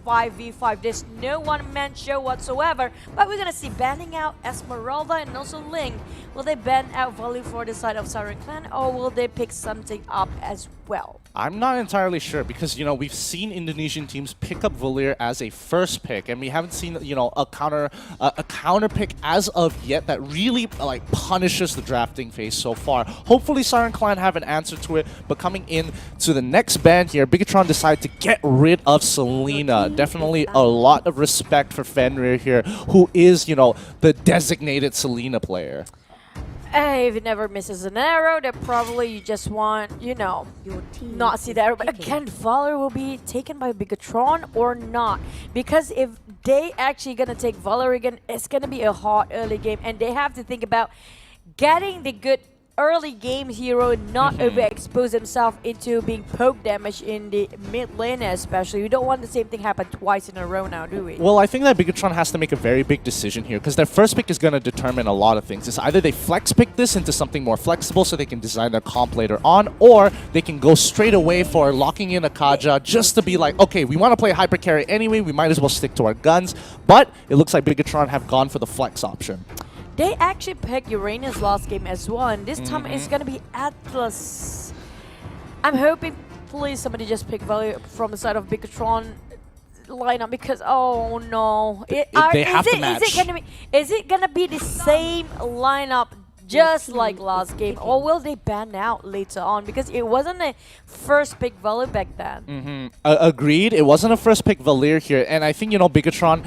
5v5. There's no one-man show whatsoever, but we're gonna see banning out Esmeralda and also Ling. Will they ban out Volley for the side of Siren Clan, or will they pick something up as well? I'm not entirely sure because, you know, we've seen Indonesian teams pick up Valir as a first pick, and we haven't seen, you know, a counter pick as of yet that really like punishes the drafting phase so far. Hopefully Siren Clan have an answer to it, but coming in to the next ban here, BIGETRON decided to get rid of Selena. Definitely a lot of respect for Fenrir here, who is, you know, the designated Selena player. Hey, if it never misses an arrow, then probably you just want, you know, not see the arrow. But again, Valor will be taken by BIGETRON or not. Because if they actually gonna take Valor again, it's gonna be a hard early game. And they have to think about getting the good early game hero, not overexpose himself into being poke damage in the mid lane especially. We don't want the same thing happen twice in a row now, do we? Well, I think that BIGETRON has to make a very big decision here because their first pick is going to determine a lot of things. It's either they flex pick this into something more flexible so they can design their comp later on, or they can go straight away for locking in a Kaja just to be like, okay, we want to play hyper carry anyway, we might as well stick to our guns. But it looks like BIGETRON have gone for the flex option. They actually picked Uranus last game as well, and this time it's gonna be Atlas. I'm hoping please somebody just pick value from the side of BIGETRON lineup because oh no, they have to match. Is it gonna be the same lineup just like last game, or will they ban out later on because it wasn't a first pick value back then? Agreed, it wasn't a first pick Valir here, and I think, you know, BIGETRON,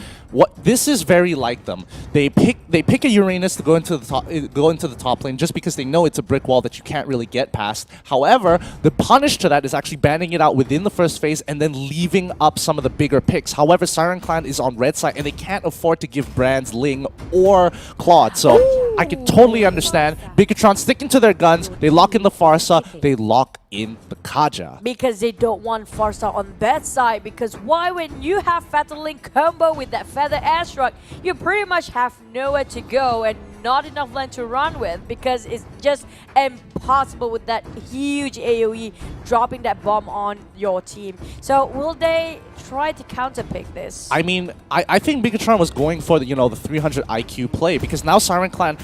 this is very like them. They pick a Uranus to go into the top lane just because they know it's a brick wall that you can't really get past. However, the punish to that is actually banning it out within the first phase and then leaving up some of the bigger picks. However, Siren Clan is on red side and they can't afford to give Brands Ling or Claude, so I can totally understand BIGETRON sticking to their guns. They lock in the Farsa, they lock in the Kaja. Because they don't want Farsa on that side, because why, when you have Fatal Link combo with that Feather Airstruck, you pretty much have nowhere to go and not enough land to run with, because it's just impossible with that huge AoE dropping that bomb on your team. So will they try to counterpick this? I mean, I think BIGETRON was going for the, you know, the 300 IQ play, because now Siren Clan,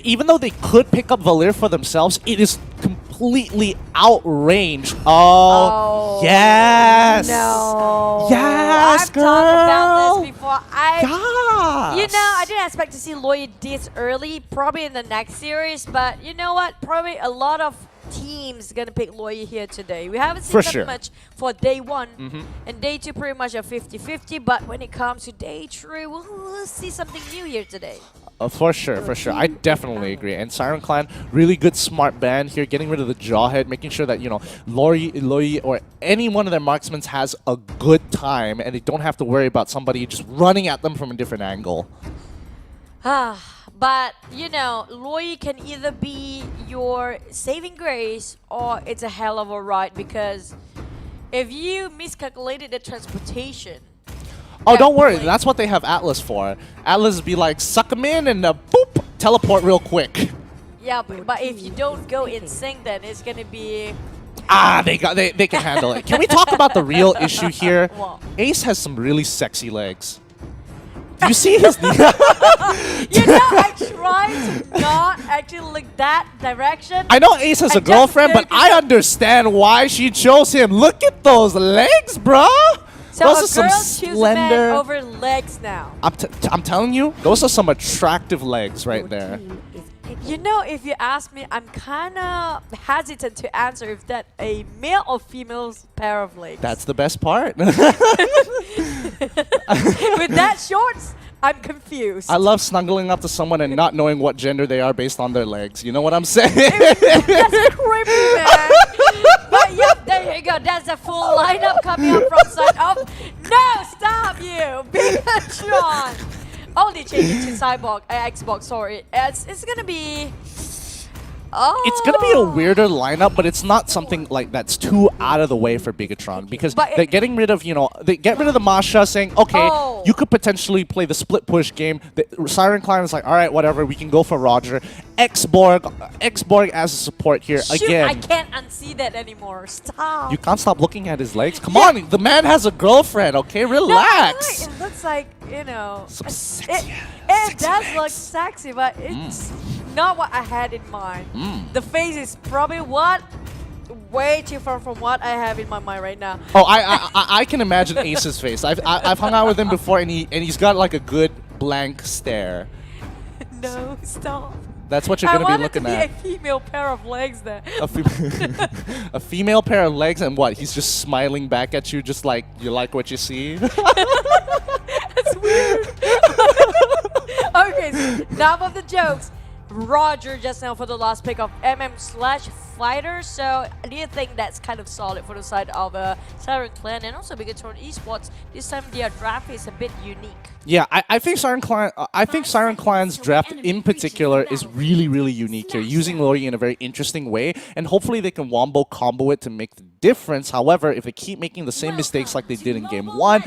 even though they could pick up Valir for themselves, it is completely outranged. Oh, yes! No. Yes, I've girl! talked about this before. Yes. You know, I didn't expect to see Loy this early, probably in the next series, but you know what? Probably a lot of teams gonna pick Loy here today. We haven't seen that much for day one, and day two pretty much a 50-50, but when it comes to day three, we'll see something new here today. For sure, for sure. I definitely agree. And Siren Clan, really good smart band here, getting rid of the Jawhead, making sure that, you know, Loi or any one of their marksmen has a good time and they don't have to worry about somebody just running at them from a different angle. But, you know, Loi can either be your saving grace or it's a hell of a ride, because if you miscalculated the transportation, oh, don't worry. That's what they have Atlas for. Atlas be like, suck them in and boop, teleport real quick. Yeah, but if you don't go in sync, then it's gonna be... they can handle it. Can we talk about the real issue here? What? Ace has some really sexy legs. Do you see his... You know, I tried to not actually look that direction. I know Ace has a girlfriend, but I understand why she chose him. Look at those legs, bruh. So those a are girl some chooses slender... man over legs now. I'm telling you, those are some attractive legs right there. You know, if you ask me, I'm kind of hesitant to answer if that a male or female pair of legs. That's the best part. With that shorts, I'm confused. I love snuggling up to someone and not knowing what gender they are based on their legs. You know what I'm saying? That's creepy, man. But yep, there you go. That's a full lineup coming up from side up. No, stop you, BIGETRON. Oh, they changed it to Xbox. Sorry, it's gonna be. Oh. It's gonna be a weirder lineup, but it's not something like that's too out of the way for BIGETRON, because they're getting rid of, you know, they get rid of the Masha, saying, okay, you could potentially play the split push game. The Siren Clan is like, all right, whatever, we can go for Roger. X-Borg as a support here. Shoot, again. I can't unsee that anymore. Stop. You can't stop looking at his legs. Come on, the man has a girlfriend, okay? Relax. No, it looks like, you know, Some sexy, it does look sexy, but it's not what I had in mind. The face is probably way too far from what I have in my mind right now. Oh, I can imagine Ace's face. I've hung out with him before, and he's got like a good blank stare. No, stop. That's what you're gonna be looking I at. wanted to be a female pair of legs there. A female pair of legs, and what? He's just smiling back at you, just like you like what you see. That's weird. Okay, so enough of the jokes. Roger just now for the last pick of MM/Fighter. So do you think that's kind of solid for the side of Siren Clan and also BIGETRON Esports? This time their draft is a bit unique. Yeah, I think Siren Clan's draft in particular is really, really unique here, using Lori in a very interesting way, and hopefully they can wombo combo it to make the difference. However, if they keep making the same mistakes like they did in game 1,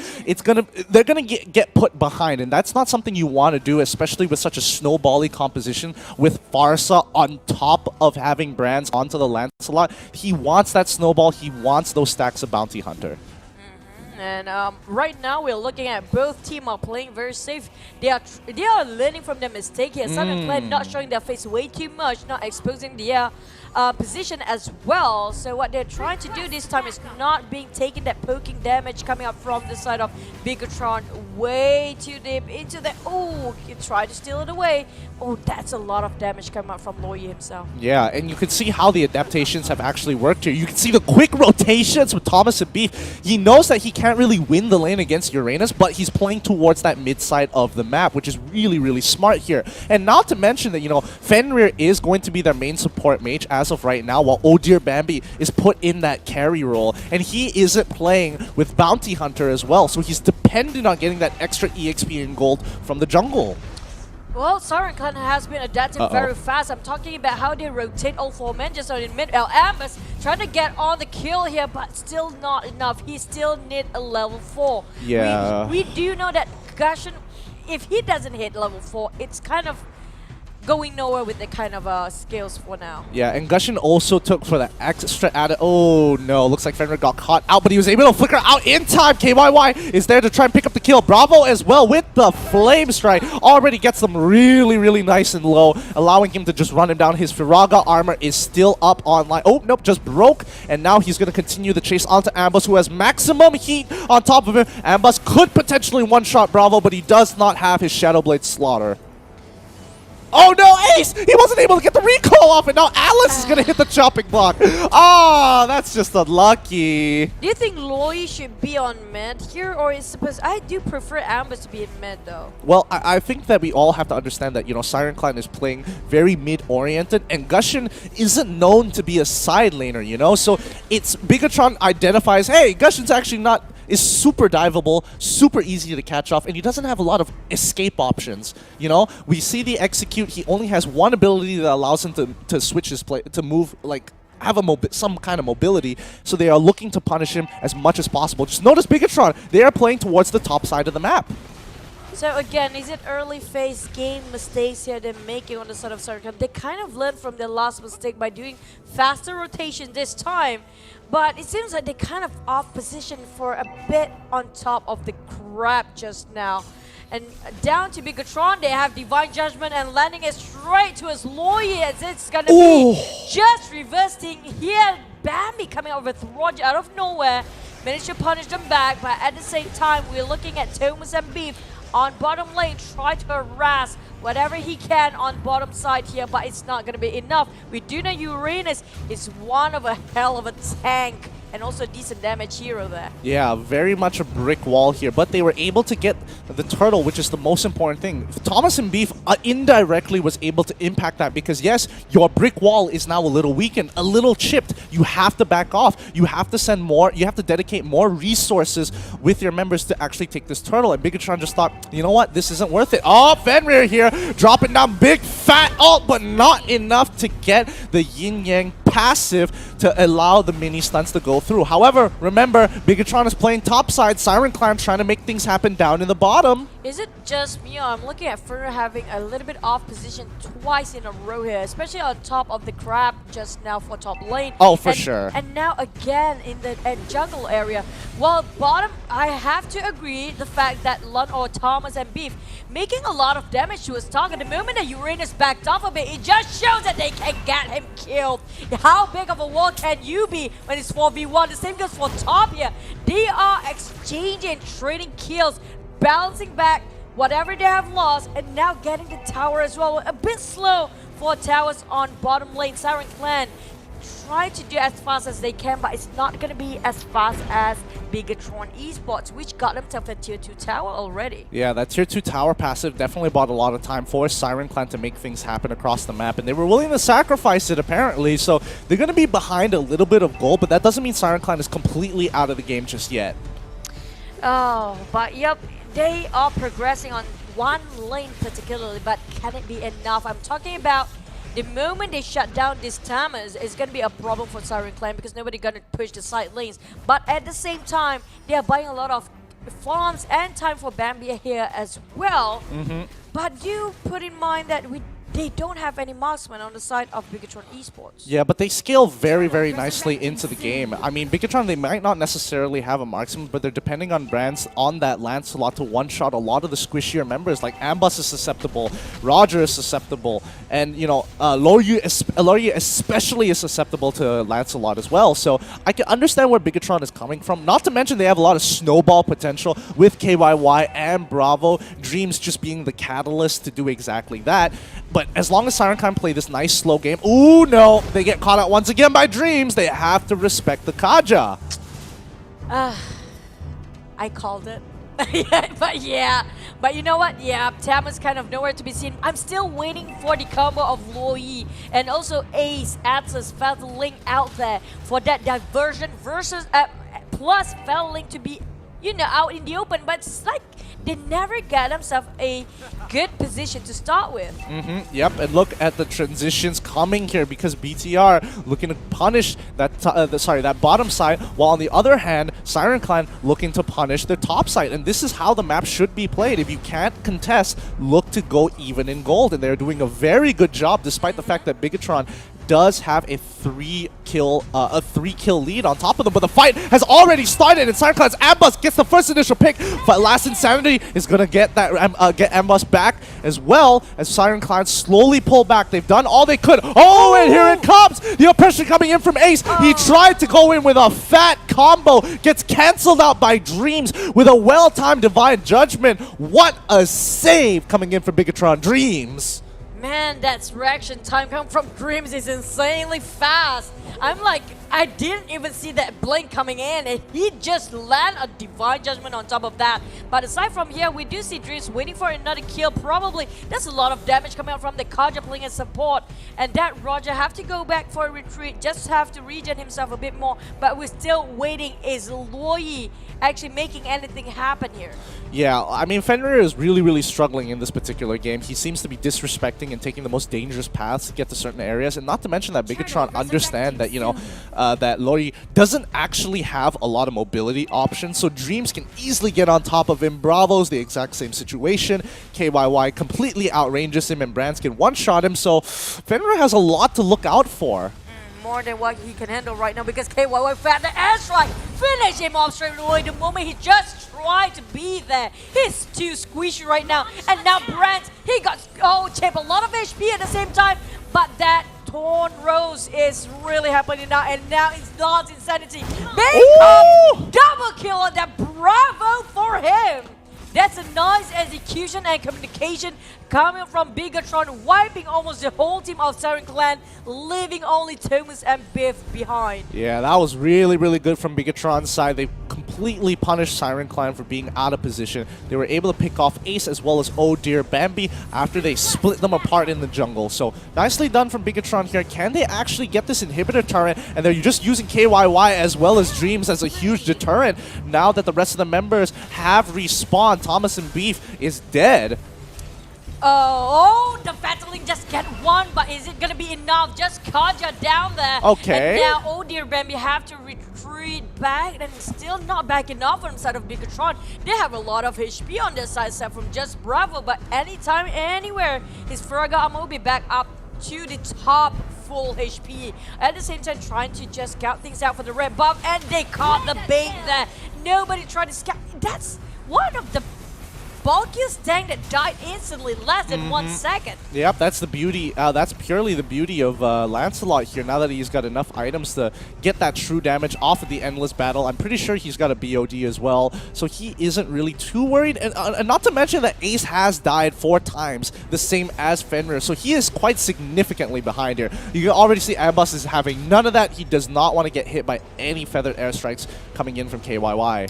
they're gonna get put behind, and that's not something you want to do, especially with such a snowbally composition with Farsa on top of having Brands onto the Lancelot. He wants that snowball. He wants those stacks of Bounty Hunter. And right now we're looking at both teams are playing very safe. They are learning from their mistake here. Siren Clan not showing their face way too much, not exposing their position as well. So what they're trying to do this time is not being taken that poking damage coming up from the side of BIGETRON way too deep into the. Oh, he tried to steal it away. Oh, that's a lot of damage coming up from Loyi himself. Yeah, and you can see how the adaptations have actually worked here. You can see the quick rotations with Thomas and Beef. He knows that he can't really win the lane against Uranus, but he's playing towards that mid side of the map, which is really, really smart here. And not to mention that, you know, Fenrir is going to be their main support mage as of right now, while Oh Dear Bambi is put in that carry role. And he isn't playing with Bounty Hunter as well, so he's dependent on getting that extra EXP and gold from the jungle. Well, Siren Clan has been adapting very fast. I'm talking about how they rotate all 4 men just on in mid. Ambus trying to get on the kill here, but still not enough. He still need a level 4. Yeah. We do know that Gushin, if he doesn't hit level 4, it's kind of going nowhere with the kind of skills for now. Yeah, and Gushin also took for the extra added. Oh no, looks like Fenrir got caught out, but he was able to flicker out in time. KYY is there to try and pick up the kill. Bravo as well with the Flame Strike. Already gets them really, really nice and low, allowing him to just run him down. His Firaga armor is still up online. Oh, nope, just broke. And now he's going to continue the chase onto Ambus, who has maximum heat on top of him. Ambus could potentially one-shot Bravo, but he does not have his Shadow Blade Slaughter. Oh no, Ace! He wasn't able to get the recall off, and now Alice is gonna hit the chopping block. Oh, that's just unlucky. Do you think Loyi should be on mid here, or is supposed? I do prefer Ambus to be in mid though. Well, I think that we all have to understand that, you know, Siren Clan is playing very mid-oriented, and Gushin isn't known to be a side laner, you know? So it's BIGETRON identifies, hey, Gushin's actually is super diveable, super easy to catch off, and he doesn't have a lot of escape options. You know, we see the execute. He only has one ability that allows him to switch his play, to move, like have some kind of mobility. So they are looking to punish him as much as possible. Just notice BIGETRON, they are playing towards the top side of the map. So again, is it early phase game mistakes here they're making on the side of Siren Clan? They kind of learned from their last mistake by doing faster rotation this time, but it seems like they kind of off position for a bit on top of the crap just now. And down to BIGETRON, they have Divine Judgment and landing it straight to his Loyi as it's gonna be just reversing here. Bambi coming out with Roger out of nowhere, managed to punish them back, but at the same time, we're looking at Thomas and Beef on bottom lane, try to harass whatever he can on bottom side here, but it's not going to be enough. We do know Uranus is one of a hell of a tank and also a decent damage hero there. Yeah, very much a brick wall here, but they were able to get the turtle, which is the most important thing. Thomas and Beef indirectly was able to impact that because, yes, your brick wall is now a little weakened, a little chipped. You have to back off. You have to send more, you have to dedicate more resources with your members to actually take this turtle. And BIGETRON just thought, you know what, this isn't worth it. Oh, Fenrir here, dropping down big fat ult, but not enough to get the yin-yang passive to allow the mini stunts to go through. However, remember, Bigetron is playing topside, Siren Clan trying to make things happen down in the bottom. Is it just me, or I'm looking at Further having a little bit off position twice in a row here, especially on top of the crab just now for top lane. Oh, for sure. And now again in the jungle area. Well, bottom, I have to agree the fact that Lun or Thomas and Beef making a lot of damage to his target. The moment that Uranus backed off a bit, it just shows that they can get him killed. How big of a wall can you be when it's 4v1? The same goes for top here. They are exchanging, trading kills, balancing back whatever they have lost, and now getting the tower as well. A bit slow for towers on bottom lane. Siren Clan try to do as fast as they can, but it's not going to be as fast as Bigetron Esports, which got themselves a tier 2 tower already. Yeah, that tier 2 tower passive definitely bought a lot of time for Siren Clan to make things happen across the map, and they were willing to sacrifice it apparently, so they're going to be behind a little bit of gold, but that doesn't mean Siren Clan is completely out of the game just yet. Oh, but yep, they are progressing on one lane particularly, but can it be enough? I'm talking about the moment they shut down these timers, it's going to be a problem for Siren Clan because nobody going to push the side lanes. But at the same time, they are buying a lot of farms and time for Bambia here as well. But you put in mind that they don't have any marksmen on the side of Bigetron Esports. Yeah, but they scale very, very nicely into the game. I mean, Bigetron, they might not necessarily have a marksman, but they're depending on brands on that Lancelot to one-shot a lot of the squishier members. Like Ambus is susceptible, Roger is susceptible, and, you know, Loryu especially is susceptible to Lancelot as well. So I can understand where Bigetron is coming from. Not to mention they have a lot of snowball potential with KYY and Bravo. Dreams just being the catalyst to do exactly that. But as long as Siren Clan play this nice slow game, ooh no, they get caught out once again by Dreams. They have to respect the Kaja. I called it. But you know what? Yeah, Tam is kind of nowhere to be seen. I'm still waiting for the combo of Luo Yi and also Ace, Atlas, Feather Link out there for that diversion versus plus Feather Link to be, you know, out in the open. But it's like they never get themselves a good position to start with. Yep, and look at the transitions coming here because BTR looking to punish that that bottom side, while on the other hand, Siren Clan looking to punish the top side. And this is how the map should be played. If you can't contest, look to go even in gold. And they're doing a very good job despite the fact that Bigetron does have a 3-kill lead on top of them, but the fight has already started, and Siren Clan's Ambus gets the first initial pick. But Last Insanity is gonna get that get Ambus back as well as Siren Clan slowly pull back. They've done all they could. Oh, and here it comes! The oppression coming in from Ace. He tried to go in with a fat combo, gets cancelled out by Dreams with a well-timed Divine Judgment. What a save coming in from Bigetron. Dreams. Man, that reaction time coming from Dreams is insanely fast. I'm like, I didn't even see that blink coming in, and he just landed a Divine Judgment on top of that. But aside from here, we do see Dreams waiting for another kill. Probably, there's a lot of damage coming out from the Kaja playing as support. And that Roger have to go back for a retreat, just have to regen himself a bit more. But we're still waiting. Is Luoyi actually making anything happen here? Yeah, I mean, Fenrir is really, really struggling in this particular game. He seems to be disrespecting and taking the most dangerous paths to get to certain areas. And not to mention that Bigetron understand that, you know, that Lori doesn't actually have a lot of mobility options. So Dreams can easily get on top of him. Bravo's the exact same situation. KYY completely outranges him and Brands can one-shot him. So Fenrir has a lot to look out for. More than what he can handle right now because KYY found the airstrike. Finish him off straight away the moment he just tried to be there. He's too squishy right now. And now Brent, he got chip a lot of HP at the same time. But that Torn Rose is really happening now. And now it's Last Insanity. Double kill on that. Bravo for him. That's a nice execution and communication coming from Bigetron, wiping almost the whole team of Siren Clan, leaving only Thomas and Biff behind. Yeah, that was really, really good from Bigetron's side. They completely punished Siren Clan for being out of position. They were able to pick off Ace as well as Oh Dear Bambi after they split them apart in the jungle. So nicely done from Bigetron here. Can they actually get this inhibitor turret? And they're just using KYY as well as Dreams as a huge deterrent. Now that the rest of the members have respawned, Thomas and Beef is dead. Oh, the Battling just get one, but is it gonna be enough? Just Kaja down there. Okay. And now, oh dear, Bambi have to retreat back, and still not back enough on the side of BIGETRON. They have a lot of HP on their side, except from just Bravo, but anytime, anywhere, his Furaga will be back up to the top full HP. At the same time, trying to just scout things out for the red buff, and they caught the bait there. Nobody tried to scout. That's one of the bulkiest tank that died instantly, less than 1 second. Yep, that's the beauty. That's purely the beauty of Lancelot here. Now that he's got enough items to get that true damage off of the endless battle, I'm pretty sure he's got a BOD as well, so he isn't really too worried. And not to mention that Ace has died 4 times, the same as Fenrir, so he is quite significantly behind here. You can already see Ambus is having none of that. He does not want to get hit by any feathered airstrikes coming in from KYY.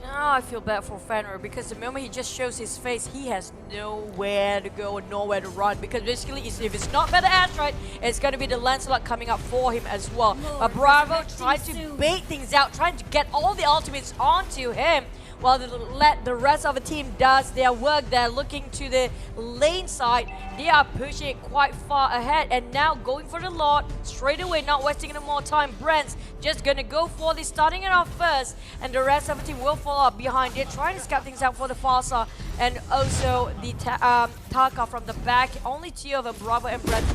Now I feel bad for Fenrir, because the moment he just shows his face, he has nowhere to go and nowhere to run, because basically if it's not better airstrike, it's going to be the Lancelot coming up for him as well. But Bravo tried to bait things out, trying to get all the ultimates onto him, while let the rest of the team does their work. They're looking to the lane side. They are pushing it quite far ahead, and now going for the Lord straight away, not wasting any more time. Brent's just gonna go for the starting it off first, and the rest of the team will follow up behind. They're trying to scout things out for the Farsa, and also the Taka from the back. Only 2 of them, Bravo and Brent.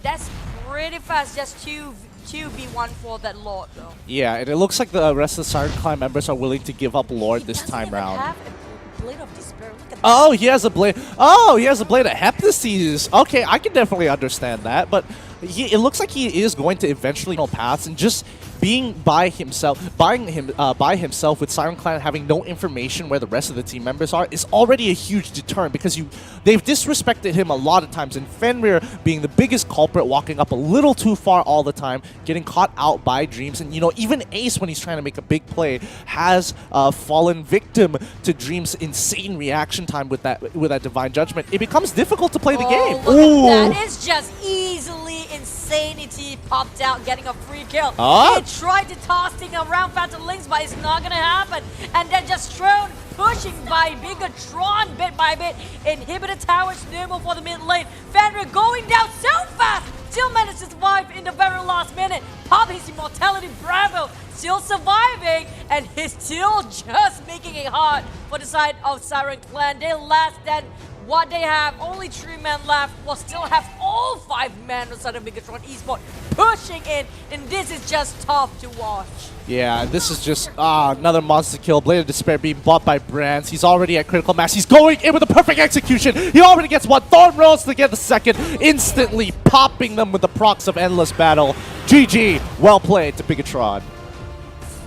That's pretty fast, just 2v1 for that Lord though. Yeah, and it looks like the rest of the Siren Clan members are willing to give up Lord this time round. Have a Blade of Despair. Look at that. Oh, he has a blade. Oh, he has a blade of Heptases. Okay, I can definitely understand that, but it looks like he is going to eventually know paths, and just being by himself with Siren Clan having no information where the rest of the team members are is already a huge deterrent, because they've disrespected him a lot of times, and Fenrir being the biggest culprit, walking up a little too far all the time, getting caught out by Dreams, and even Ace, when he's trying to make a big play, has fallen victim to Dreams' insane reaction time with that Divine Judgment. It becomes difficult to play the game. Look at that. It's just easily Insanity popped out, getting a free kill. He tried to toss things around Phantom Links, but it's not gonna happen. And then just thrown, pushing by BIGETRON bit by bit. Inhibitor towers normal for the mid lane. Fenrir going down so fast, still managed to survive in the very last minute. Pop his immortality, Bravo still surviving, and he's still just making it hard for the side of Siren Clan. They less than what they have, only 3 men left, will still have all 5 men on side of BIGETRON Esports pushing in, and this is just tough to watch. Yeah, this is just another monster kill. Blade of Despair being bought by Brands. He's already at critical mass. He's going in with a perfect execution. He already gets 1. Thorn rolls to get the 2nd, instantly popping them with the procs of Endless Battle. GG, well played to BIGETRON.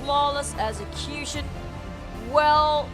Flawless execution. Well